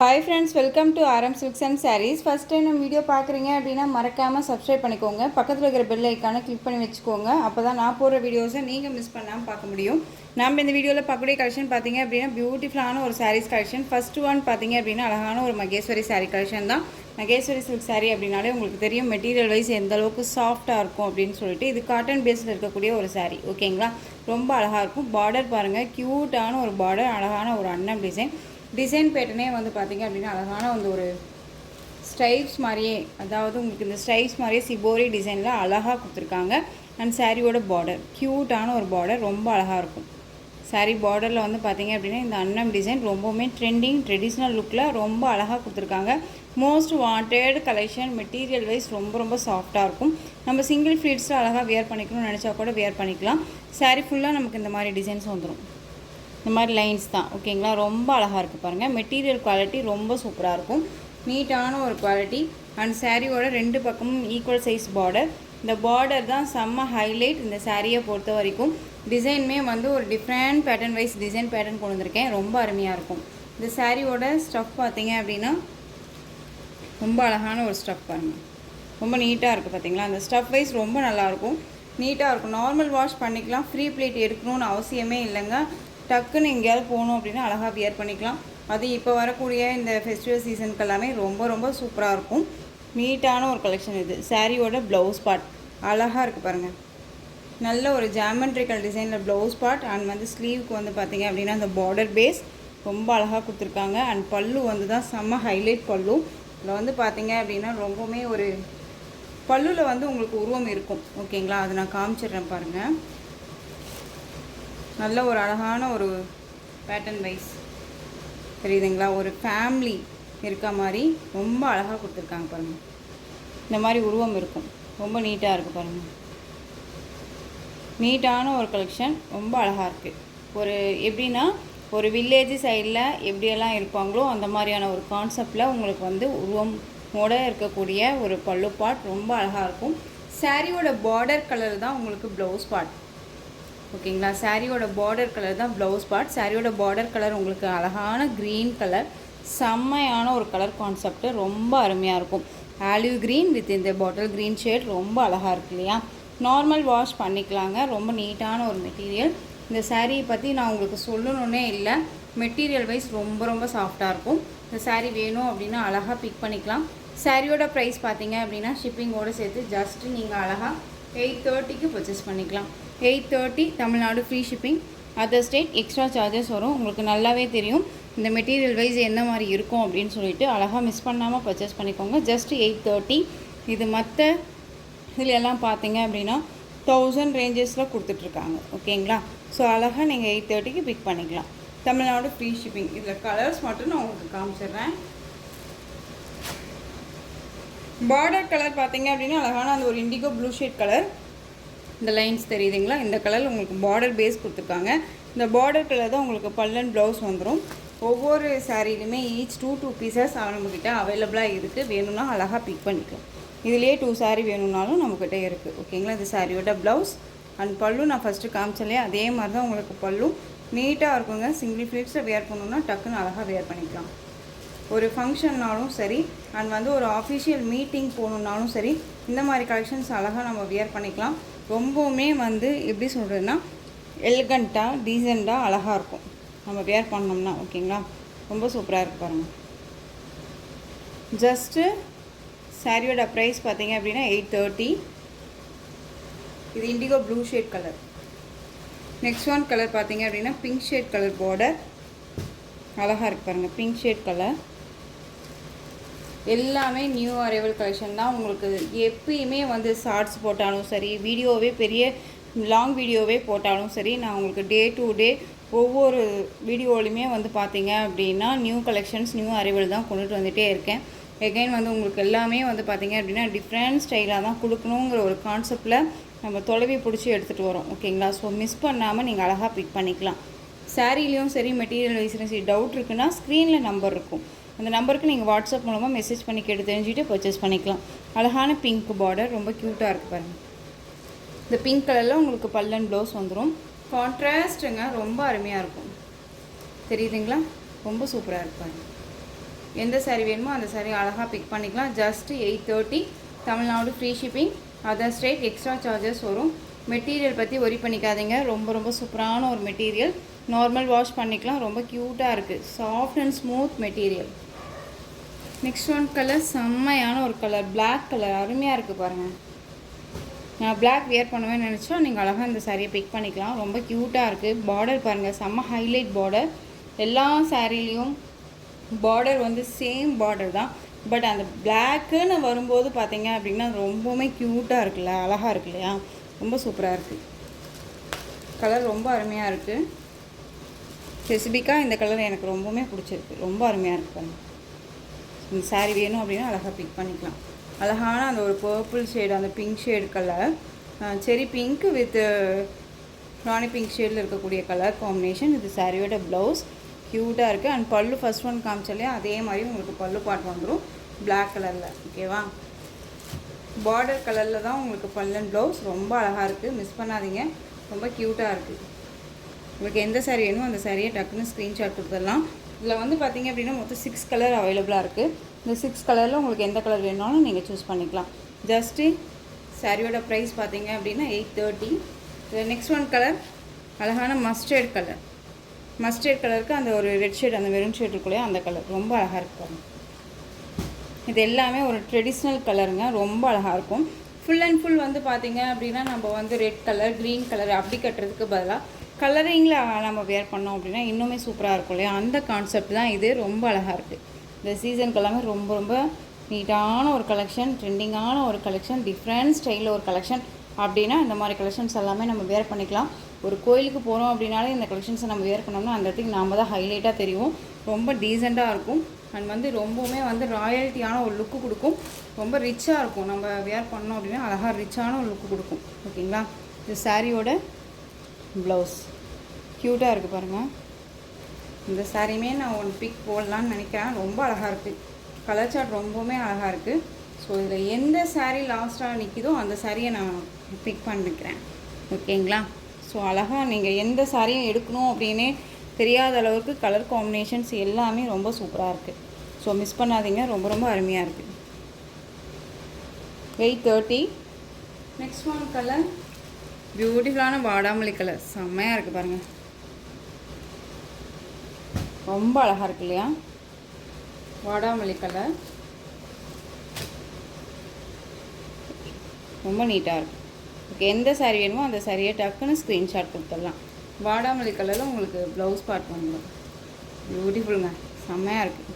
Hi friends, welcome to RM Silks and Sarees. First time நம்ம video பார்க்குறீங்க அப்படின்னா மறக்காமல் சப்ஸ்கிரைப் பண்ணிக்கோங்க. பக்கத்தில் இருக்கிற பெல் ஐக்கானை கிளிக் பண்ணி வச்சுக்கோங்க. அப்போ தான் நான் போடுற வீடியோஸை நீங்கள் மிஸ் பண்ணாமல் பார்க்க முடியும். நம்ம இந்த வீடியோவில் பார்க்கக்கூடிய கலெக்ஷன் பார்த்தீங்க அப்படின்னா பியூட்டிஃபுல்லான ஒரு சாரீஸ் கலெக்ஷன். ஃபஸ்ட்டு ஒன் பார்த்தீங்க அப்படின்னா அழகான ஒரு மகேஸ்வரி சாரீ கலெக்ஷன் தான். மகேஸ்வரி சில்க் சாரீ அப்படின்னாலே உங்களுக்கு தெரியும் மெட்டீரியல் வைஸ் எந்த அளவுக்கு சாஃப்டாக இருக்கும் அப்படின்னு சொல்லிட்டு. இது காட்டன் பேஸில் இருக்கக்கூடிய ஒரு சாரீ, ஓகேங்களா. ரொம்ப அழகாக இருக்கும். பார்டர் பாருங்கள், க்யூட்டான ஒரு பார்டர், அழகான ஒரு அன்னம் டிசைன் பேட்டர்னே வந்து பார்த்திங்க அப்படின்னா அழகான வந்து ஒரு ஸ்ட்ரைப்ஸ் மாதிரியே, அதாவது உங்களுக்கு இந்த ஸ்ட்ரைப்ஸ் மாதிரியே சிபோரி டிசைனில் அழகாக கொடுத்துருக்காங்க. அண்ட் சாரியோட பார்டர் க்யூட்டான ஒரு பார்டர், ரொம்ப அழகாக இருக்கும். சாரீ பார்டரில் வந்து பார்த்திங்க அப்படின்னா இந்த அன்னம் டிசைன் ரொம்பவுமே ட்ரெண்டிங் ட்ரெடிஷ்னல் லுக்கில் ரொம்ப அழகாக கொடுத்துருக்காங்க. Most wanted collection. Material wise ரொம்ப சாஃப்டாக இருக்கும். நம்ம சிங்கிள் ஃப்ளீட்ஸில் அழகாக வியர் பண்ணிக்கணும்னு நினச்சா கூட வியர் பண்ணிக்கலாம். சாரீ ஃபுல்லாக நமக்கு இந்த மாதிரி டிசைன்ஸ் வந்துடும். இந்த மாதிரி லைன்ஸ் தான், ஓகேங்களா. ரொம்ப அழகாக இருக்குது பாருங்கள். மெட்டீரியல் குவாலிட்டி ரொம்ப சூப்பராக இருக்கும். நீட்டான ஒரு குவாலிட்டி. அண்ட் சாரியோட ரெண்டு பக்கமும் ஈக்குவல் சைஸ் பார்டர். இந்த பார்டர் தான் செம்ம ஹைலைட் இந்த சாரியை பொறுத்த வரைக்கும். டிசைனுமே வந்து ஒரு different pattern wise design pattern கொண்டு வந்திருக்கேன். ரொம்ப அருமையாக இருக்கும். இந்த சாரியோட ஸ்டஃப் பார்த்தீங்க அப்படின்னா ரொம்ப அழகான ஒரு ஸ்டஃப் பாருங்கள். ரொம்ப நீட்டாக இருக்குது பார்த்தீங்களா. அந்த ஸ்டஃப் வைஸ் ரொம்ப நல்லாயிருக்கும், நீட்டாக இருக்கும். நார்மல் வாஷ் பண்ணிக்கலாம். ஃப்ரீ பிளேட் எடுக்கணும்னு அவசியமே இல்லைங்க. டக்குன்னு எங்கேயாவது போகணும் அப்படின்னா அழகாக வியர் பண்ணிக்கலாம். அது இப்போ வரக்கூடிய இந்த ஃபெஸ்டிவல் சீசனுக்கு எல்லாமே ரொம்ப சூப்பராக இருக்கும். நீட்டான ஒரு கலெக்ஷன் இது. சாரியோட ப்ளவுஸ் பார்ட் அழகாக இருக்குது பாருங்கள். நல்ல ஒரு ஜாமெண்ட்ரிக்கல் டிசைனில் ப்ளவுஸ் பார்ட். அண்ட் வந்து ஸ்லீவுக்கு வந்து பார்த்திங்க அப்படின்னா அந்த பார்டர் பேஸ் ரொம்ப அழகாக கொடுத்துருக்காங்க. அண்ட் பல்லு வந்து தான் செம்ம ஹைலைட் பல்லு. இதில் வந்து பார்த்திங்க அப்படின்னா ரொம்பவுமே ஒரு பல்லுவில் வந்து உங்களுக்கு உருவம் இருக்கும், ஓகேங்களா. அது நான் காமிச்சிடுறேன் பாருங்கள். நல்ல ஒரு அழகான ஒரு பேட்டர்ன் வைஸ் தெரியுதுங்களா. ஒரு ஃபேமிலி இருக்க மாதிரி ரொம்ப அழகாக கொடுத்துருக்காங்க பாருங்கள். இந்த மாதிரி உருவம் இருக்கும். ரொம்ப நீட்டாக இருக்குது பாருங்கள். நீட்டான ஒரு கலெக்ஷன், ரொம்ப அழகாக இருக்குது. ஒரு எப்படின்னா ஒரு வில்லேஜ் சைடில் எப்படியெல்லாம் இருப்பாங்களோ அந்த மாதிரியான ஒரு கான்செப்டில் உங்களுக்கு வந்து உருவமோட இருக்கக்கூடிய ஒரு பல்லு பார்ட் ரொம்ப அழகாக இருக்கும். சாரியோட பார்டர் கலர் தான் உங்களுக்கு ப்ளவுஸ் பார்ட், ஓகேங்களா. சாரியோட பார்டர் கலர் தான் ப்ளவுஸ் பார்ட். சாரியோட பார்டர் கலர் உங்களுக்கு அழகான க்ரீன் கலர், செம்மையான ஒரு கலர் கான்செப்ட், ரொம்ப அருமையாக இருக்கும். ஆலிவ் க்ரீன் வித் இந்த பாட்டில் க்ரீன் ஷேட் ரொம்ப அழகாக இருக்கு இல்லையா. நார்மல் வாஷ் பண்ணிக்கலாங்க. ரொம்ப நீட்டான ஒரு மெட்டீரியல். இந்த சாரியை பற்றி நான் உங்களுக்கு சொல்லணுன்னே இல்லை. மெட்டீரியல் வைஸ் ரொம்ப சாஃப்டாக இருக்கும். இந்த சாரீ வேணும் அப்படின்னா அழகாக பிக் பண்ணிக்கலாம். சாரியோட ப்ரைஸ் பார்த்தீங்க அப்படின்னா ஷிப்பிங்கோடு சேர்த்து ஜஸ்ட்டு நீங்கள் அழகாக 830க்கு பர்ச்சேஸ் பண்ணிக்கலாம். 830 Tamil Nadu, free shipping. Other state extra charges வரும். உங்களுக்கு நல்லாவே தெரியும் இந்த மெட்டீரியல் வைஸ் என்ன மாதிரி இருக்கும் அப்படின்னு சொல்லிட்டு. அழகாக மிஸ் பண்ணாமல் பர்ச்சேஸ் பண்ணிக்கோங்க. ஜஸ்ட் 830. இது மற்ற இதில் எல்லாம் பார்த்தீங்க அப்படின்னா 1000 ரேஞ்சஸில் கொடுத்துட்ருக்காங்க, ஓகேங்களா. ஸோ அழகாக நீங்கள் 830க்கு பிக் பண்ணிக்கலாம். Tamil Nadu free shipping. இதில் கலர்ஸ் மட்டும் நான் உங்களுக்கு காமிச்சிடுறேன். பார்டர் கலர் பார்த்தீங்க அப்படின்னா அழகான அந்த ஒரு இண்டிகோ ப்ளூ ஷேட் கலர். இந்த லைன்ஸ் தெரியுதுங்களா. இந்த கலர் உங்களுக்கு பார்டர் பேஸ் கொடுத்துருக்காங்க. இந்த பார்டர் கலர் தான் உங்களுக்கு பல்லன் ப்ளவுஸ் வந்துடும். ஒவ்வொரு சாரிலையுமே ஈச் 2 பீசஸ் நம்மக்கிட்ட அவைலபிளாக இருக்குது. வேணும்னா அழகாக பிக் பண்ணிக்கலாம். இதிலே 2 சாரீ வேணும்னாலும் நம்மக்கிட்ட இருக்குது, ஓகேங்களா. இந்த சாரியோட ப்ளவுஸ் அண்ட் பல்லு நான் ஃபஸ்ட்டு காமிச்சலையே அதே மாதிரி தான் உங்களுக்கு பல்லு. நீட்டாக இருக்குங்க. சிங்கிள் ஃப்ளீட்ஸில் வேர் பண்ணணுன்னா டக்குன்னு அழகாக வேர் பண்ணிக்கலாம். ஒரு ஃபங்க்ஷன்னாலும் சரி, அண்ட் வந்து ஒரு ஆஃபிஷியல் மீட்டிங் போகணுன்னாலும் சரி, இந்த மாதிரி கலெக்ஷன்ஸ் அழகாக நம்ம வியர் பண்ணிக்கலாம். ரொம்பவுமே வந்து எப்படி சொல்கிறதுன்னா எலிகண்ட்டாக டீசெண்டாக அழகாக இருக்கும் நம்ம வியர் பண்ணோம்னா, ஓகேங்களா. ரொம்ப சூப்பராக இருக்குது பாருங்கள். ஜஸ்ட்டு சாரியோட ப்ரைஸ் பார்த்தீங்க அப்படின்னா 830. இது indigo blue shade colour. Next one colour பார்த்தீங்க அப்படின்னா பிங்க் ஷேட் கலர் பார்டர் அழகாக இருக்குது பாருங்கள். பிங்க் ஷேட் கலர் எல்லாமே நியூ அரைவல் கலெக்ஷன் தான். உங்களுக்கு எப்பயுமே வந்து ஷார்ட்ஸ் போட்டாலும் சரி, வீடியோவே பெரிய லாங் வீடியோவே போட்டாலும் சரி, நான் உங்களுக்கு டே டு டே ஒவ்வொரு வீடியோலையுமே வந்து பார்த்தீங்க அப்படின்னா நியூ கலெக்ஷன்ஸ் நியூ அரைவல் தான் கொண்டுட்டு வந்துகிட்டே இருக்கேன். எகைன் வந்து உங்களுக்கு எல்லாமே வந்து பார்த்தீங்க அப்படின்னா டிஃப்ரெண்ட் ஸ்டைலாக தான் கொடுக்கணுங்கிற ஒரு கான்செப்டில் நம்ம தொலைவி பிடிச்சி எடுத்துகிட்டு வரோம், ஓகேங்களா. ஸோ மிஸ் பண்ணாமல் நீங்கள் அழகாக பிக் பண்ணிக்கலாம். சாரிலையும் சரி, மெட்டீரியல் வைஸ்லையும் சரி டவுட் இருக்குன்னா ஸ்க்ரீனில் நம்பர் இருக்கும். அந்த நம்பருக்கு நீங்கள் வாட்ஸ்அப் மூலமாக மெசேஜ் பண்ணி கேட்டு தெரிஞ்சுட்டு பர்ச்சேஸ் பண்ணிக்கலாம். அழகான பிங்க் பார்டர் ரொம்ப க்யூட்டாக இருக்குது பாருங்கள். இந்த பிங்க் கலரில் உங்களுக்கு பல்லன் ப்ளவுஸ் வந்துடும். கான்ட்ராஸ்ட்டுங்க, ரொம்ப அருமையாக இருக்கும். தெரியுதுங்களா. ரொம்ப சூப்பராக இருக்குது பாருங்கள். எந்த சாரீ வேணுமோ அந்த சாரீ அழகாக பிக் பண்ணிக்கலாம். Just 830 Tamil Nadu, free shipping. Other state extra charges வரும். மெட்டீரியல் பற்றி ஒரி பண்ணிக்காதீங்க, ரொம்ப ரொம்ப சூப்பரான ஒரு மெட்டீரியல். நார்மல் வாஷ் பண்ணிக்கலாம். ரொம்ப க்யூட்டாக இருக்குது, soft and smooth material. Next one colour செம்மையான ஒரு கலர், பிளாக் கலர், அருமையாக இருக்குது பாருங்கள். நான் பிளாக் வியர் பண்ணுவேன்னு நினச்சா நீங்கள் அழகாக இந்த சாரியை பிக் பண்ணிக்கலாம். ரொம்ப க்யூட்டாக இருக்குது. பார்டர் பாருங்கள், செம்ம ஹைலைட் பார்டர். எல்லா சாரீலேயும் பார்டர் வந்து சேம் பார்டர் தான். பட் அந்த பிளாக்குன்னு வரும்போது பார்த்தீங்க அப்படின்னா ரொம்பவுமே க்யூட்டாக இருக்குல்ல, அழகாக இருக்கு இல்லையா? ரொம்ப சூப்பராக இருக்குது. கலர் ரொம்ப அருமையாக இருக்குது. ஸ்பெசிஃபிக்காக இந்த கலர் எனக்கு ரொம்பவுமே பிடிச்சிருக்கு, ரொம்ப அருமையாக இருக்குது. இந்த சாரீ வேணும் அப்படின்னா அழகாக பிக் பண்ணிக்கலாம். அழகான அந்த ஒரு பர்பிள் ஷேடு, அந்த பிங்க் ஷேடு கலர், செரி பிங்க் வித் ராணி பிங்க் ஷேடில் இருக்கக்கூடிய கலர் காம்பினேஷன். இது சாரியோட ப்ளவுஸ், க்யூட்டாக இருக்குது. அண்ட் பல்லு ஃபஸ்ட் ஒன் காமிச்சாலே அதே மாதிரி உங்களுக்கு பல்லு பாட் வந்துடும் பிளாக் கலரில். ஓகேவா? பார்டர் கலரில் தான் உங்களுக்கு பல்லன் ப்ளவுஸ். ரொம்ப அழகாக இருக்குது, மிஸ் பண்ணாதீங்க. ரொம்ப க்யூட்டாக இருக்குது. உங்களுக்கு எந்த சாரீ வேணுமோ அந்த சாரியை டக்குன்னு ஸ்க்ரீன்ஷாட் கொடுத்துடலாம். இதில் வந்து பார்த்திங்க அப்படின்னா மொத்தம் 6 கலர் அவைலபிளாக இருக்குது. இந்த 6 கலரில் உங்களுக்கு எந்த கலர் வேணாலும் நீங்கள் சூஸ் பண்ணிக்கலாம். ஜஸ்ட்டு சாரியோட ப்ரைஸ் பார்த்தீங்க அப்படின்னா 830. இதில் நெக்ஸ்ட் ஒன் கலர் அழகான மஸ்டர்ட் கலர். மஸ்டர்ட் கலருக்கு அந்த ஒரு ரெட் ஷேட், அந்த மெரூன் ஷேட் இருக்குல்லையா, அந்த கலர் ரொம்ப அழகாக இருக்கும். இது எல்லாமே ஒரு ட்ரெடிஷ்னல் கலருங்க, ரொம்ப அழகாக இருக்கும். ஃபுல் அண்ட் ஃபுல் வந்து பார்த்திங்க அப்படின்னா நம்ம வந்து ரெட் கலர், க்ரீன் கலர் அப்படி கட்டுறதுக்கு பதிலாக கலரிங்கில் நம்ம வேர் பண்ணோம் அப்படின்னா இன்னுமே சூப்பராக இருக்கும் இல்லையா? அந்த கான்செப்ட் தான் இது. ரொம்ப அழகாக இருக்குது. இந்த சீசனுக்கு எல்லாமே ரொம்ப ரொம்ப நீட்டான ஒரு கலெக்ஷன், ட்ரெண்டிங்கான ஒரு கலெக்ஷன், டிஃப்ரெண்ட் ஸ்டைலில் ஒரு கலெக்ஷன் அப்படின்னா இந்த மாதிரி கலெக்ஷன்ஸ் எல்லாமே நம்ம வேர் பண்ணிக்கலாம். ஒரு கோயிலுக்கு போகிறோம் அப்படின்னாலே இந்த கலெக்ஷன்ஸை நம்ம வேர் பண்ணோம்னா அந்த இடத்துக்கு நாம் தான் ஹைலைட்டாக தெரியும். ரொம்ப டீசெண்டாக இருக்கும். அண்ட் வந்து ரொம்பவுமே வந்து ராயல்ட்டியான ஒரு லுக்கு கொடுக்கும். ரொம்ப ரிச்சாக இருக்கும். நம்ம வேர் பண்ணோம் அப்படின்னா அழகாக ரிச்சான ஒரு லுக்கு கொடுக்கும். ஓகேங்களா? இது சாரியோட ப்ளவுஸ் க்யூட்டாக இருக்குது பாருங்கள். இந்த சாரியுமே நான் ஒன்று பிக் போடலான்னு நினைக்கிறேன். ரொம்ப அழகாக இருக்குது. கலர் சார்ட் ரொம்பவுமே அழகாக இருக்குது. ஸோ இதில் எந்த சாரீ லாஸ்ட்டாக நிற்கிதோ அந்த சாரியை நான் பிக் பண்ணிக்கிறேன். ஓகேங்களா? ஸோ அழகாக நீங்கள் எந்த சாரியும் எடுக்கணும் அப்படின்னே தெரியாத அளவுக்கு கலர் காம்பினேஷன்ஸ் எல்லாமே ரொம்ப சூப்பராக இருக்குது. ஸோ மிஸ் பண்ணாதீங்க, ரொம்ப ரொம்ப அருமையாக இருக்குது. 830. நெக்ஸ்ட் ஒன் கலர் பியூட்டிஃபுல்லான வாடாமல்லி கலர், செம்மையாக இருக்குது பாருங்கள். ரொம்ப அழகாக இருக்கு இல்லையா? வாடாமல்லி கலர் ரொம்ப நீட்டாக இருக்குது. ஓகே, எந்த சாரீ வேணுமோ அந்த சாரியை டக்குன்னு ஸ்க்ரீன்ஷாட் கொடுத்துடலாம். வாடாமல்லி கலரில் உங்களுக்கு ப்ளவுஸ் பார்ட் வந்துடும். பியூட்டிஃபுல்லுங்க, செம்மையாக இருக்குது.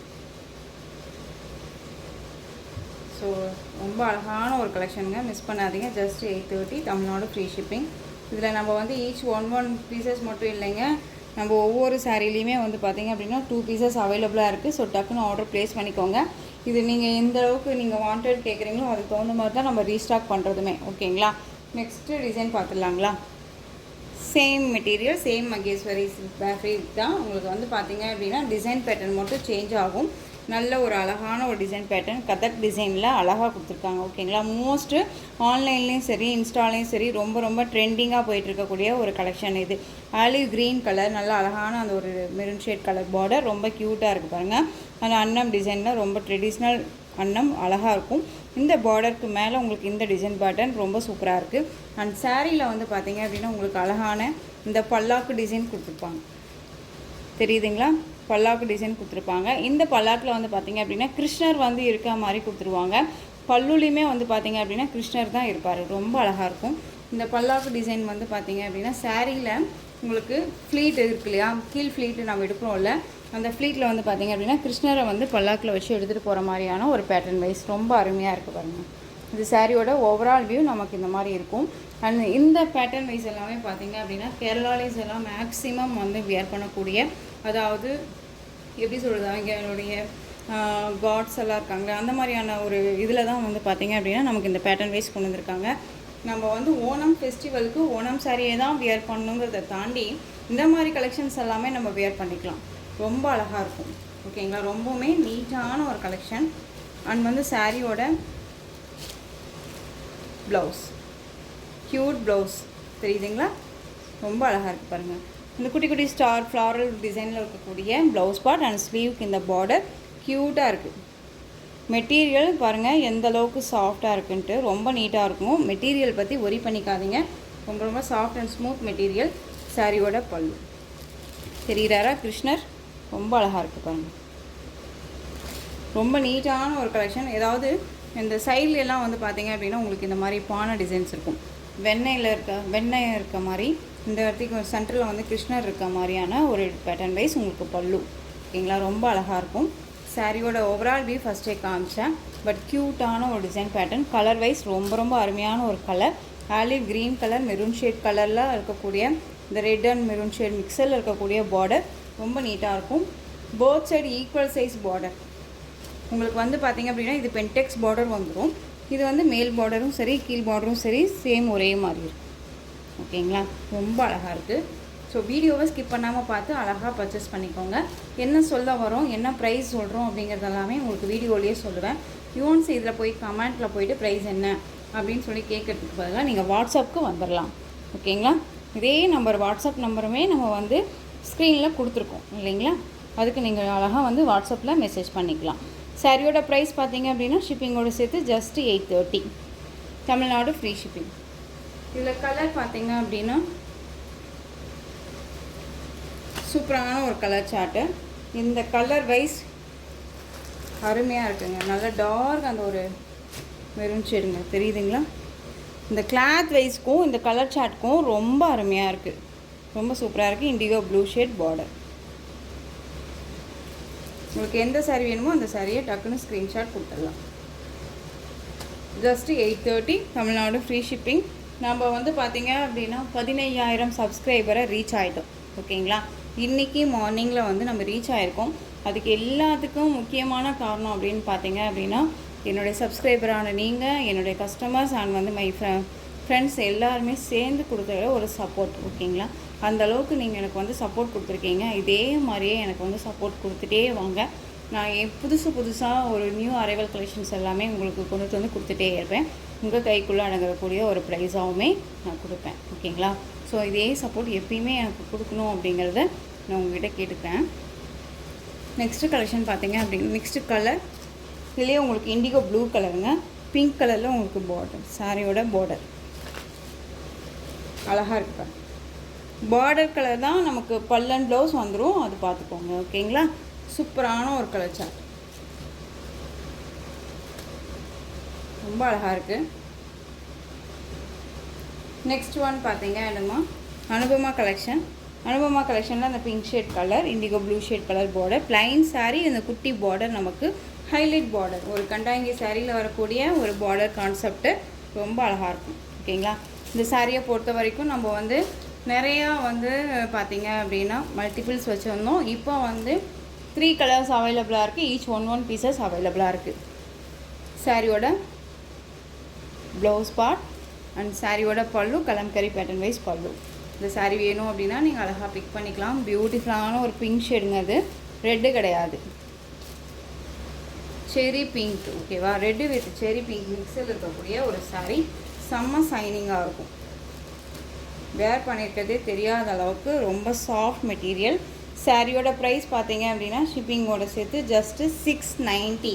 ஸோ ரொம்ப அழகான ஒரு கலெக்ஷனுங்க, மிஸ் பண்ணாதீங்க. Just 830 Tamil Nadu, free shipping. இதில் நம்ம வந்து ஈச் ஒன் பீசஸ் மட்டும் இல்லைங்க, நம்ம ஒவ்வொரு சாரீலையுமே வந்து பார்த்திங்க அப்படின்னா 2 பீசஸ் அவைலபிளாக இருக்குது. ஸோ டக்குன்னு ஆர்டர் ப்ளேஸ் பண்ணிக்கோங்க. இது நீங்கள் எந்த அளவுக்கு நீங்கள் வாண்டட் கேட்குறீங்களோ அதுக்கு தகுந்த மாதிரி தான் நம்ம ரீஸ்டாக் பண்ணுறதுமே. ஓகேங்களா? நெக்ஸ்ட்டு டிசைன் பார்த்துடலாங்களா? Same material, same Maheshwari fabric தான். உங்களுக்கு வந்து பார்த்திங்க அப்படின்னா டிசைன் பேட்டர்ன் மட்டும் சேஞ்ச் ஆகும். நல்ல ஒரு அழகான ஒரு டிசைன் பேட்டர்ன், கதக் டிசைனில் அழகாக கொடுத்துருக்காங்க. ஓகேங்களா? மோஸ்ட்டு ஆன்லைன்லேயும் சரி இன்ஸ்டாலையும் சரி ரொம்ப ரொம்ப ட்ரெண்டிங்காக போயிட்டுருக்கக்கூடிய ஒரு கலெக்ஷன் இது. ஆலிவ் க்ரீன் கலர், நல்ல அழகான அந்த ஒரு மெரூன் ஷேட் கலர் பார்டர், ரொம்ப க்யூட்டாக இருக்குது பாருங்கள். அந்த அன்னம் டிசைனில் ரொம்ப ட்ரெடிஷ்னல் அன்னம் அழகாக இருக்கும். இந்த பார்டருக்கு மேலே உங்களுக்கு இந்த டிசைன் பேட்டர்ன் ரொம்ப சூப்பராக இருக்குது. அண்ட் சாரியில் வந்து பார்த்திங்க அப்படின்னா உங்களுக்கு அழகான இந்த பல்லாக்கு டிசைன் கொடுத்துருப்பாங்க, தெரியுதுங்களா? பல்லாக்கு டிசைன் கொடுத்துருப்பாங்க. இந்த பல்லாக்கில் வந்து பார்த்திங்க அப்படின்னா கிருஷ்ணர் வந்து இருக்க மாதிரி கொடுத்துருவாங்க. பல்லுலையுமே வந்து பார்த்திங்க அப்படின்னா கிருஷ்ணர் தான் இருப்பார். ரொம்ப அழகாக இருக்கும். இந்த பல்லாக்கு டிசைன் வந்து பார்த்திங்க அப்படின்னா சாரியில் உங்களுக்கு ஃப்ளீட் இருக்கு இல்லையா, கீழ் ஃப்ளீட்டு நம்ம எடுக்கிறோம்ல, அந்த ஃப்ளீட்டில் வந்து பார்த்திங்க அப்படின்னா கிருஷ்ணரை வந்து பல்லாக்கில் வச்சு எடுத்துகிட்டு போகிற மாதிரியான ஒரு பேட்டர்ன் வைஸ் ரொம்ப அருமையாக இருக்குது பாருங்கள். இது சாரியோட ஓவரால் வியூ நமக்கு இந்த மாதிரி இருக்கும். அண்ட் இந்த பேட்டர்ன் வைஸ் எல்லாமே பார்த்திங்க அப்படின்னா கேரளாலேஸ் எல்லாம் மேக்ஸிமம் வந்து வியர் பண்ணக்கூடிய, அதாவது எப்படி சொல்கிறது, அவங்களுடைய காட்ஸ் எல்லாம் இருக்காங்க அந்த மாதிரியான ஒரு இதில் தான் வந்து பார்த்திங்க அப்படின்னா நமக்கு இந்த பேட்டர்ன் வைஸ் கொண்டு வந்திருக்காங்க. நம்ம வந்து ஓணம் ஃபெஸ்டிவலுக்கு ஓணம் சாரியை தான் வியர் பண்ணணுங்கிறத தாண்டி இந்த மாதிரி கலெக்ஷன்ஸ் எல்லாமே நம்ம வியர் பண்ணிக்கலாம். ரொம்ப அழகாக இருக்கும். ஓகேங்களா? ரொம்பவுமே நீட்டான ஒரு கலெக்ஷன். அண்ட் வந்து சாரியோட ப்ளவுஸ், க்யூட் ப்ளவுஸ், தெரியுதுங்களா? ரொம்ப அழகாக இருக்குது பாருங்கள். இந்த குட்டி குட்டி ஸ்டார் ஃப்ளாரல் டிசைனில் இருக்கக்கூடிய ப்ளவுஸ் பார்ட் அண்ட் ஸ்லீவுக்கு இந்த பார்டர் க்யூட்டாக இருக்குது. மெட்டீரியல் பாருங்கள் எந்த அளவுக்கு சாஃப்டாக இருக்குன்ட்டு, ரொம்ப நீட்டாக இருக்கும். மெட்டீரியல் பற்றி ஒரி பண்ணிக்காதீங்க, ரொம்ப ரொம்ப சாஃப்ட் அண்ட் ஸ்மூத் மெட்டீரியல். சாரியோட பல்லு தெரிகிறாரா கிருஷ்ணர், ரொம்ப அழகாக இருக்குது பாருங்கள். ரொம்ப நீட்டான ஒரு கலெக்ஷன். ஏதாவது இந்த சைட்லலாம் வந்து பார்த்திங்க அப்படின்னா உங்களுக்கு இந்த மாதிரி பானை டிசைன்ஸ் இருக்கும். வெண்ணெய் இருக்க மாதிரி இந்த இடத்துக்கு ஒரு சென்டரில் வந்து கிருஷ்ணர் இருக்க மாதிரியான ஒரு பேட்டர்ன் வைஸ் உங்களுக்கு பல்லு. ஓகேங்களா, ரொம்ப அழகாக இருக்கும். சாரியோட ஓவரால் வியூ ஃபஸ்ட்டே காமிச்சேன். பட் க்யூட்டான ஒரு டிசைன் பேட்டர்ன். கலர் வைஸ் ரொம்ப ரொம்ப அருமையான ஒரு colour. Olive green colour, maroon shade கலரில் இருக்கக்கூடிய இந்த ரெட் அண்ட் மெரூன் ஷேட் மிக்சரில் இருக்கக்கூடிய பார்டர் ரொம்ப நீட்டாக இருக்கும். Both side equal size border. உங்களுக்கு வந்து பார்த்திங்க அப்படின்னா இது பென்டெக்ஸ் பார்டர் வந்துடும். இது வந்து மேல் பார்டரும் சரி கீழ் பார்டரும் சரி சேம் ஒரே மாதிரி இருக்கும். ஓகேங்களா, ரொம்ப அழகாக இருக்குது. ஸோ வீடியோவை ஸ்கிப் பண்ணாமல் பார்த்து அழகாக பர்ச்சேஸ் பண்ணிக்கோங்க. என்ன சொல்ல வரோம், என்ன ப்ரைஸ் சொல்கிறோம் அப்படிங்கிறது எல்லாமே உங்களுக்கு வீடியோலேயே சொல்லுவேன். யூன்ஸ் இதில் போய் கமெண்ட்டில் போய்ட்டு ப்ரைஸ் என்ன அப்படின்னு சொல்லி கேட்குறதுக்கு பதிலாக நீங்கள் வாட்ஸ்அப்புக்கு வந்துடலாம். ஓகேங்களா, இதே நம்பர் வாட்ஸ்அப் நம்பருமே நம்ம வந்து ஸ்க்ரீனில் கொடுத்துருக்கோம் இல்லைங்களா, அதுக்கு நீங்கள் அழகாக வந்து வாட்ஸ்அப்பில் மெசேஜ் பண்ணிக்கலாம். சாரியோட ப்ரைஸ் பார்த்தீங்க அப்படின்னா ஷிப்பிங்கோடு சேர்த்து ஜஸ்ட் 830. Tamil Nadu free shipping. இதில் கலர் பார்த்தீங்க அப்படின்னா சூப்பரான ஒரு கலர் சார்ட்டு. இந்த கலர் வைஸ் அருமையாக இருக்குங்க. நல்ல டார்க் அந்த ஒரு மெரூன் ஷேடுங்க, தெரியுதுங்களா. இந்த கிளாத் வைஸ்க்கும் இந்த கலர் சார்ட்டுக்கும் ரொம்ப அருமையாக இருக்குது, ரொம்ப சூப்பராக இருக்குது. Indigo blue shade border. உங்களுக்கு எந்த சாரீ வேணுமோ அந்த சாரியை டக்குன்னு ஸ்க்ரீன்ஷாட் கொடுத்துடலாம். ஜஸ்ட்டு 830. Tamil Nadu free shipping. நம்ம வந்து பார்த்திங்க அப்படின்னா 15,000 சப்ஸ்கிரைபரை ரீச் ஆகிட்டோம். ஓகேங்களா, இன்றைக்கி மார்னிங்கில் வந்து நம்ம ரீச் ஆகிருக்கோம். அதுக்கு எல்லாத்துக்கும் முக்கியமான காரணம் அப்படின்னு பார்த்தீங்க அப்படின்னா என்னுடைய சப்ஸ்கிரைபரான நீங்கள், என்னுடைய கஸ்டமர்ஸ் அண்ட் வந்து மை ஃப்ரெண்ட்ஸ் எல்லாருமே சேர்ந்து கொடுக்குற ஒரு சப்போர்ட். ஓகேங்களா, அந்தளவுக்கு நீங்கள் எனக்கு வந்து சப்போர்ட் கொடுத்துருக்கீங்க. இதே மாதிரியே எனக்கு வந்து சப்போர்ட் கொடுத்துட்டே வாங்க. நான் புதுசாக ஒரு நியூ அரைவல் கலெக்ஷன்ஸ் எல்லாமே உங்களுக்கு கொண்டு வந்து கொடுத்துட்டே இருப்பேன். உங்கள் கைக்குள்ளே அடங்கக்கூடிய ஒரு ப்ரைஸாகவுமே நான் கொடுப்பேன். ஓகேங்களா, ஸோ இதே சப்போர்ட் எப்பயுமே எனக்கு கொடுக்கணும் அப்படிங்கிறத நான் உங்கள்கிட்ட கேட்டுக்கிறேன். நெக்ஸ்ட்டு கலெக்ஷன் பார்த்தீங்க அப்படின்னா நெக்ஸ்ட்டு கலர் இதுலேயே உங்களுக்கு இண்டிகோ ப்ளூ கலருங்க, பிங்க் கலரில் உங்களுக்கு பார்டர். சாரியோட பார்டர் அழகாக இருக்குப்பா. பார்டர் கலர் தான் நமக்கு பல்லன் ப்ளவுஸ் வந்துடும், அது பார்த்துக்கோங்க. ஓகேங்களா, சூப்பரான ஒரு கலர் சார்ட், ரொம்ப அழகாக இருக்குது. நெக்ஸ்ட் ஒன் பார்த்தீங்க என்னமா அனுபமா கலெக்ஷன். அனுபமா கலெக்ஷனில் அந்த pink shade colour, indigo blue shade colour border, plain sari. இந்த குட்டி பார்டர் நமக்கு ஹைலைட் பார்டர், ஒரு கண்டாங்கி சாரியில் வரக்கூடிய ஒரு பார்டர் கான்செப்ட்டு ரொம்ப அழகாக இருக்கும். ஓகேங்களா, இந்த சாரியை பொறுத்த வரைக்கும் நம்ம வந்து நிறையா வந்து பார்த்திங்க அப்படின்னா மல்டிபிள்ஸ் வச்சுருந்தோம். இப்போ வந்து 3 கலர்ஸ் அவைலபிளாக இருக்குது. ஈச் ஒன் பீசஸ் அவைலபிளாக இருக்குது. சாரியோட ப்ளவுஸ் பார்ட் அண்ட் சாரியோட பல்லு கலம்கரி பேட்டர்ன் வைஸ் பல்லு. இந்த சாரீ வேணும் அப்படின்னா நீங்கள் அழகாக பிக் பண்ணிக்கலாம். பியூட்டிஃபுல்லான ஒரு பிங்க் ஷேடுங்க, அது ரெட்டு கிடையாது, செரி பிங்க். ஓகேவா, ரெட்டு வித் செரி பிங்க் மிக்ஸில் இருக்கக்கூடிய ஒரு சாரீ. செம்ம சைனிங்காக இருக்கும், வேர் பண்ணியிருக்கிறதே தெரியாத அளவுக்கு ரொம்ப சாஃப்ட் மெட்டீரியல். சாரியோட ப்ரைஸ் பார்த்தீங்க அப்படின்னா ஷிப்பிங்கோட சேர்த்து ஜஸ்ட்டு 690.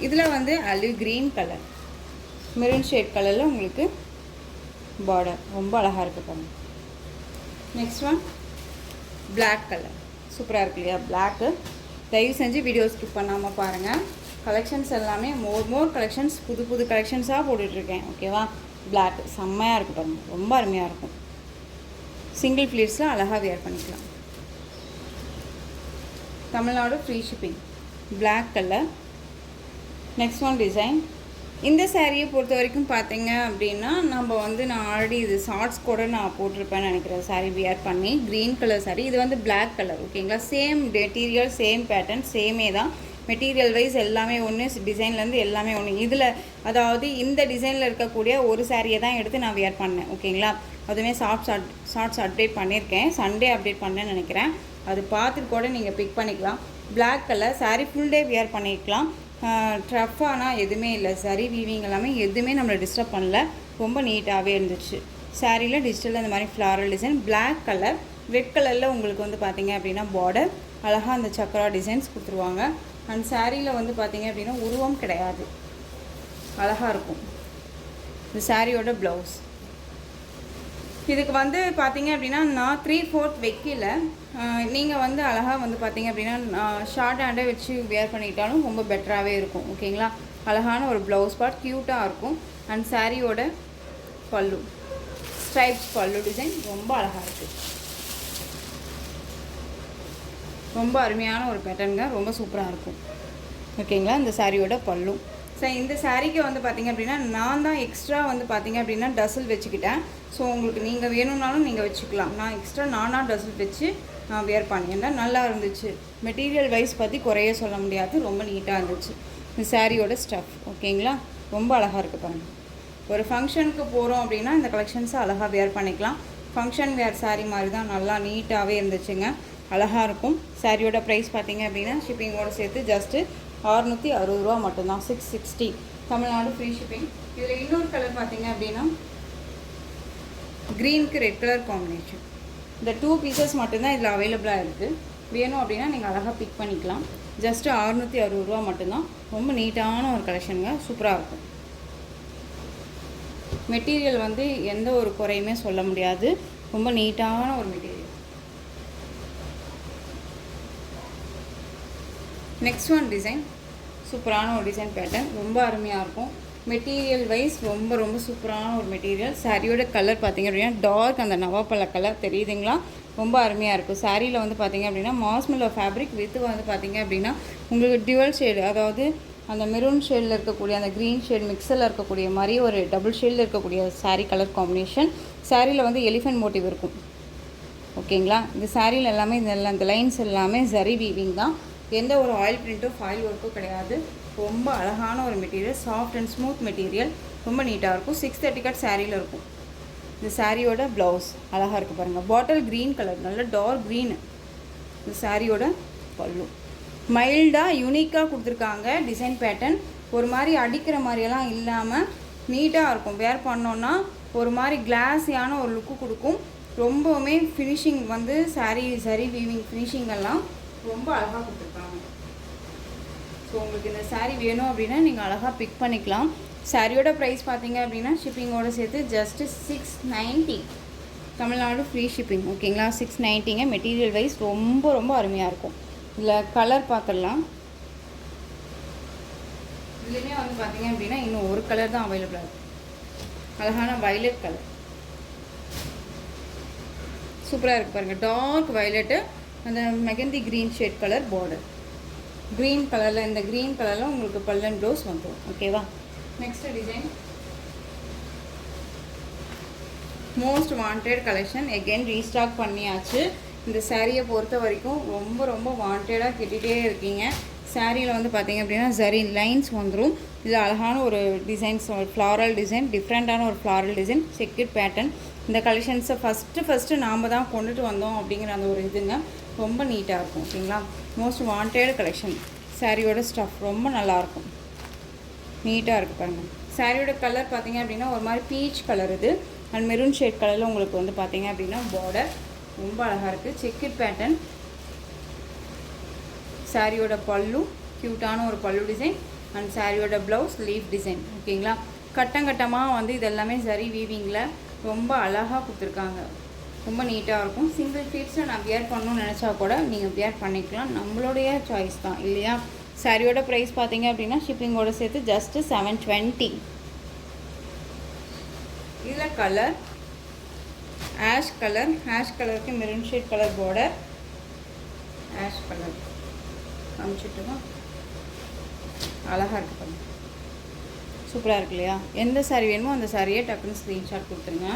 இதில் வந்து olive green colour, maroon shade கலரில் உங்களுக்கு பார்டர் ரொம்ப அழகாக இருக்குது பாருங்கள். நெக்ஸ்ட் ஒன் பிளாக் கலர், சூப்பராக இருக்கு இல்லையா பிளாக்கு. தயவு செஞ்சு வீடியோ ஸ்கிப் பண்ணாமல் பாருங்கள். கலெக்ஷன்ஸ் எல்லாமே மோர் கலெக்ஷன்ஸ், புது கலெக்ஷன்ஸாக போட்டுட்ருக்கேன். ஓகேவா, பிளாக் செம்மையாக இருக்கும் பாருங்கள், ரொம்ப அருமையாக இருக்கும். சிங்கிள் ஃப்ளீட்ஸில் அழகாக வேர் பண்ணிக்கலாம். Tamil Nadu free shipping. Black colour. Next one design. இந்த சாரியை பொறுத்த வரைக்கும் பார்த்தீங்க அப்படின்னா நம்ம வந்து நான் ஆல்ரெடி இது ஷார்ட்ஸ் கூட நான் போட்டிருப்பேன்னு நினைக்கிறேன். சாரீ வியர் பண்ணி க்ரீன் கலர் சாரீ. இது வந்து பிளாக் கலர். ஓகேங்களா, சேம் மெட்டீரியல் சேம் பேட்டர்ன் சேமே தான். மெட்டீரியல் வைஸ் எல்லாமே ஒன்று, டிசைன்லேருந்து எல்லாமே ஒன்று. இதில் அதாவது இந்த டிசைனில் இருக்கக்கூடிய ஒரு சாரியை தான் எடுத்து நான் வியர் பண்ணேன். ஓகேங்களா, அதுவுமே ஷார்ட்ஸ் அப்டேட் பண்ணியிருக்கேன், சண்டே அப்டேட் பண்ணேன்னு நினைக்கிறேன். அது பார்த்துட்டு கூட நீங்கள் பிக் பண்ணிக்கலாம். Black colour sari full day wear பண்ணிக்கலாம். ட்ரஃபானா எதுவுமே இல்லை, சரி வீவிங் எல்லாமே எதுவுமே நம்மளை டிஸ்டர்ப் பண்ணல, ரொம்ப நீட்டாகவே இருந்துச்சு. சாரியில் டிஜிட்டலில் இந்த மாதிரி floral design. Black colour, red கலரில் உங்களுக்கு வந்து பார்த்திங்க அப்படின்னா பார்டர், அழகாக அந்த சக்கரா டிசைன்ஸ் கொடுத்துருவாங்க. அண்ட் சாரியில் வந்து பார்த்திங்க அப்படின்னா உருவம் கிடையாது, அழகாக இருக்கும். இந்த சாரியோட ப்ளவுஸ். இதுக்கு வந்து பார்த்திங்க அப்படின்னா நான் 3/4 வைக்கல. நீங்கள் வந்து அழகாக வந்து பார்த்திங்க அப்படின்னா ஷார்ட் ஹேண்டே வச்சு வேர் பண்ணிக்கிட்டாலும் ரொம்ப பெட்டராகவே இருக்கும். ஓகேங்களா? அழகான ஒரு ப்ளவுஸ் பார்ட் க்யூட்டாக இருக்கும். அண்ட் சாரியோட பல்லு, ஸ்ட்ரைப்ஸ் பல்லு டிசைன் ரொம்ப அழகாக இருக்குது. ரொம்ப அருமையான ஒரு பேட்டர்னுங்க, ரொம்ப சூப்பராக இருக்கும். ஓகேங்களா? இந்த சாரியோட பல்லு. ஸோ இந்த சாரீக்கு வந்து பார்த்திங்க அப்படின்னா நான் தான் எக்ஸ்ட்ரா வந்து பார்த்திங்க அப்படின்னா டசில் வச்சுக்கிட்டேன். ஸோ உங்களுக்கு நீங்கள் வேணும்னாலும் நீங்கள் வச்சுக்கலாம். நான் எக்ஸ்ட்ரா நானாக டசில் வச்சு நான் வேர் பண்ணியிருந்தேன். நல்லா இருந்துச்சு. மெட்டீரியல் வைஸ் பற்றி குறைய சொல்ல முடியாது, ரொம்ப நீட்டாக இருந்துச்சு. இந்த சாரியோட ஸ்டஃப் ஓகேங்களா, ரொம்ப அழகாக இருக்குது பாருங்கள். ஒரு ஃபங்க்ஷனுக்கு போகிறோம் அப்படின்னா இந்த கலெக்ஷன்ஸை அழகாக வேர் பண்ணிக்கலாம். ஃபங்க்ஷன் வேர் சாரீ மாதிரி தான், நல்லா நீட்டாகவே இருந்துச்சுங்க, அழகாக இருக்கும். சாரியோட ப்ரைஸ் பார்த்திங்க அப்படின்னா ஷிப்பிங்கோடு சேர்த்து ஜஸ்ட்டு 660 ரூபா மட்டும்தான், 660. Tamil Nadu free shipping. இதில் இன்னொரு கலர் பார்த்திங்க அப்படின்னா க்ரீனுக்கு ரெட் கலர் காம்பினேஷன். இந்த 2 பீசஸ் மட்டும்தான் இதில் அவைலபிளாக இருக்குது. வேணும் அப்படின்னா நீங்கள் அழகாக பிக் பண்ணிக்கலாம். ஜஸ்ட்டு 660 ரூபா மட்டும்தான். ரொம்ப நீட்டான ஒரு கலெக்ஷனுங்க, சூப்பராக இருக்கும். மெட்டீரியல் வந்து எந்த ஒரு குறையுமே சொல்ல முடியாது, ரொம்ப நீட்டான ஒரு மெட்டீரியல். நெக்ஸ்ட் ஒன் டிசைன், சூப்பரான ஒரு டிசைன் பேட்டர்ன், ரொம்ப அருமையாக இருக்கும். மெட்டீரியல் வைஸ் ரொம்ப ரொம்ப சூப்பரான ஒரு மெட்டீரியல். சாரியோட கலர் பார்த்திங்க அப்படின்னா டார்க் அந்த நவாப்பழ கலர் தெரியுதுங்களா, ரொம்ப அருமையாக இருக்கும். சாரியில் வந்து பார்த்திங்க அப்படின்னா மாஸ்மெல்லோ ஃபேப்ரிக் வித்து வந்து பார்த்திங்க அப்படின்னா உங்களுக்கு டியூவல் ஷேடு, அதாவது அந்த மெரூன் ஷேடில் இருக்கக்கூடிய அந்த க்ரீன் ஷேட் மிக்ஸில் இருக்கக்கூடிய மாதிரி ஒரு டபுள் ஷேடில் இருக்கக்கூடிய சாரீ கலர் காம்பினேஷன். சாரியில் வந்து எலிஃபென்ட் மோட்டிவ் இருக்கும். ஓகேங்களா? இந்த சாரியில் எல்லாமே இந்த லைன்ஸ் எல்லாமே ஜரி வீவிங் தான், எந்த ஒரு ஆயில் பிரிண்ட்டோ ஃபாயில் ஒர்க்கோ கிடையாது. ரொம்ப அழகான ஒரு material, soft and smooth material, ரொம்ப நீட்டாக இருக்கும். 630 கட் சாரியில் இருக்கும். இந்த சாரியோட ப்ளவுஸ் அழகாக இருக்குது பாருங்கள், பாட்டில் க்ரீன் கலர், நல்ல டார்க் க்ரீன். இந்த சாரியோட பல்லு மைல்டாக யூனிக்காக கொடுத்துருக்காங்க. டிசைன் பேட்டர்ன் ஒரு மாதிரி அடிக்கிற மாதிரியெல்லாம் இல்லாமல் நீட்டாக இருக்கும். வேர் பண்ணோன்னா ஒரு மாதிரி கிளாஸியான ஒரு லுக்கு கொடுக்கும். ரொம்பவுமே ஃபினிஷிங் வந்து சரி வீவிங் ஃபினிஷிங் எல்லாம் ரொம்ப அழகாக கொடுத்துருக்காங்க. ஸோ உங்களுக்கு இந்த சாரீ வேணும் அப்படின்னா நீங்கள் அழகாக பிக் பண்ணிக்கலாம். சாரியோட ப்ரைஸ் பார்த்தீங்க அப்படின்னா ஷிப்பிங்கோடு சேர்த்து ஜஸ்ட்டு 690. Tamil Nadu free shipping. ஓகேங்களா? 690ங்க. மெட்டீரியல் வைஸ் ரொம்ப ரொம்ப அருமையாக இருக்கும். இதில் கலர் பார்த்துடலாம். இதுலேயுமே வந்து பார்த்தீங்க அப்படின்னா இன்னும் ஒரு கலர் தான் அவைலபிளாக இருக்குது. அழகான வயலட் கலர், சூப்பராக இருக்குது பாருங்கள். டார்க் வயலட்டு, அந்த mehndi green shade colour border, green கலரில், இந்த க்ரீன் கலரில் உங்களுக்கு பல்லன் ப்ளவுஸ் வந்துடும். ஓகேவா? Next design most wanted collection, again restock பண்ணியாச்சு. இந்த சாரியை பொறுத்த வரைக்கும் ரொம்ப ரொம்ப வாண்டடாக கேட்டுகிட்டே இருக்கீங்க. சாரியில் வந்து பார்த்திங்க அப்படின்னா ஜரி லைன்ஸ் வந்துடும். இதில் அழகான ஒரு டிசைன்ஸ், ஒரு ஃப்ளாரல் டிசைன், டிஃப்ரெண்ட்டான ஒரு ஃப்ளாரல் டிசைன், செக்கட் பேட்டர்ன். இந்த கலெக்ஷன்ஸை ஃபஸ்ட்டு நாம் தான் கொண்டுட்டு வந்தோம் அப்படிங்கிற அந்த ஒரு இதுங்க, ரொம்ப நீட்டாக இருக்கும். ஓகேங்களா? Most wanted collection. சாரியோட ஸ்டஃப் ரொம்ப நல்லாயிருக்கும், நீட்டாக இருக்குது பாருங்கள். சாரியோட கலர் பார்த்திங்க அப்படின்னா ஒரு மாதிரி பீச் கலர் இது, அண்ட் மெரூன் ஷேட் கலரில் உங்களுக்கு வந்து பார்த்திங்க அப்படின்னா பார்டர் ரொம்ப அழகாக இருக்குது. Checked pattern. சாரியோட பல்லு க்யூட்டான ஒரு பல்லு டிசைன், அண்ட் சாரியோட ப்ளவுஸ் லீஃப் டிசைன். ஓகேங்களா? கட்டமாக வந்து இதெல்லாமே சரி வீவிங்கில் ரொம்ப அழகாக கொடுத்துருக்காங்க, ரொம்ப நீட்டாக இருக்கும். சிங்கிள் ஃபீட்ஸில் நான் வியர் பண்ணணும்னு நினச்சா கூட நீங்கள் வியர் பண்ணிக்கலாம், நம்மளுடைய சாய்ஸ் தான் இல்லையா? சாரியோட ப்ரைஸ் பார்த்தீங்க அப்படின்னா ஷிப்பிங்கோடு சேர்த்து ஜஸ்ட்டு 720. இதில் கலர் ஆஷ் கலர், ஆஷ் கலருக்கு maroon shade colour border, ash colour காமிச்சிட்டுமா, அழகாக இருக்குது பாருங்க, சூப்பராக இருக்கு இல்லையா? எந்த சாரீ வேணுமோ அந்த சாரியை டக்குன்னு ஸ்க்ரீன்ஷாட் கொடுத்துருங்க.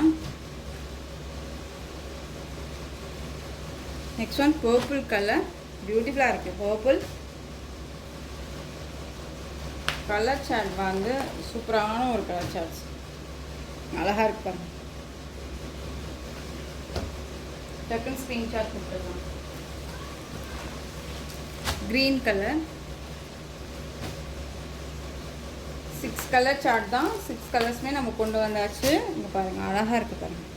நெக்ஸ்ட் ஒன் பர்பிள் கலர், பியூட்டிஃபுல்லாக இருக்குது. பர்பிள் கலர் சார்ட் வந்து சூப்பரான ஒரு கலர் சார்ட்ஸ், அழகாக இருக்கு பாருங்க. டக்குன்னு ஸ்க்ரீன்ஷாட் கொடுத்துருங்க. க்ரீன் கலர், 6 கலர் சார்ட் தான், 6 கலர்ஸுமே நம்ம கொண்டு வந்தாச்சு. இங்கே பாருங்கள், அழகாக இருக்குது பாருங்கள்.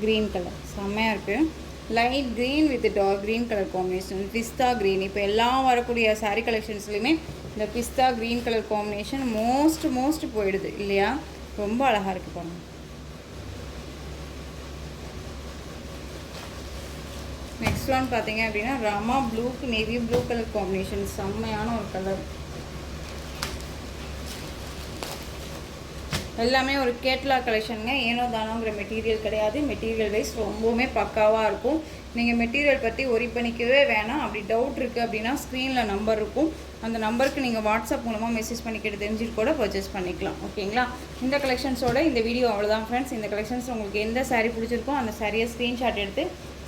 க்ரீன் கலர் செம்மையாக இருக்குது. Light green with dark green colour combination, பிஸ்தா க்ரீன். இப்போ எல்லாம் வரக்கூடிய சாரீ கலெக்ஷன்ஸ்லையுமே இந்த பிஸ்தா க்ரீன் கலர் காம்பினேஷன் மோஸ்ட் போயிடுது இல்லையா? ரொம்ப அழகாக இருக்குது பாருங்கள். நெக்ஸ்ட் ஒன் பார்த்தீங்க அப்படின்னா ராமா ப்ளூக்கு நேவி ப்ளூ கலர் காம்பினேஷன், செம்மையான ஒரு கலர். எல்லாமே ஒரு கேட்லாக் கலெக்ஷனுங்க. ஏனோ தானோங்கிற மெட்டீரியல் கிடையாது. மெட்டீரியல் வைஸ் ரொம்பவுமே பக்காவாக இருக்கும். நீங்கள் மெட்டீரியல் பற்றி ஒரி பண்ணிக்கவே வேணாம். அப்படி டவுட் இருக்குது அப்படின்னா ஸ்க்ரீனில் நம்பர் இருக்கும். அந்த நம்பருக்கு நீங்கள் வாட்ஸ்அப் மூலமாக மெசேஜ் பண்ணிக்கிட்டு தெரிஞ்சுட்டு கூட பர்ச்சேஸ் பண்ணிக்கலாம். ஓகேங்களா? இந்த கலெக்ஷன்ஸோட இந்த வீடியோ அவ்வளோதான் ஃப்ரெண்ட்ஸ். இந்த கலெக்ஷன்ஸ் உங்களுக்கு எந்த சாரீ பிடிச்சிருக்கோ அந்த சாரியை ஸ்க்ரீன்ஷாட் எடுத்து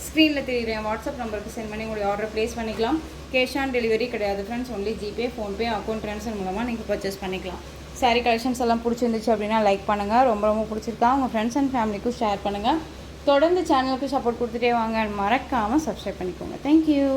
ஸ்க்ரீனில் தெரியுற வாட்ஸ்அப் நம்பருக்கு சென்ட் பண்ணி உங்களுடைய ஆர்டர் ப்ளேஸ் பண்ணிக்கலாம். கேஷ் ஆன் டெலிவரி கிடையாது friends. Only GPay, PhonePe, account transfer மூலமாக நீங்கள் பர்ச்சேஸ் பண்ணிக்கலாம். சாரீ கலெக்ஷன்ஸ் எல்லாம் பிடிச்சிருந்துச்சு அப்படின்னா லைக் பண்ணுங்கள். ரொம்ப பிடிச்சிருக்கா உங்கள் ஃப்ரெண்ட்ஸ் அண்ட் ஃபேமிலிக்கும் ஷேர் பண்ணுங்கள். தொடர்ந்து சேனலுக்கு சப்போர்ட் கொடுத்துட்டே வாங்க. மறக்காமல் சப்ஸ்கிரைப் பண்ணிக்கோங்க. தேங்க்யூ.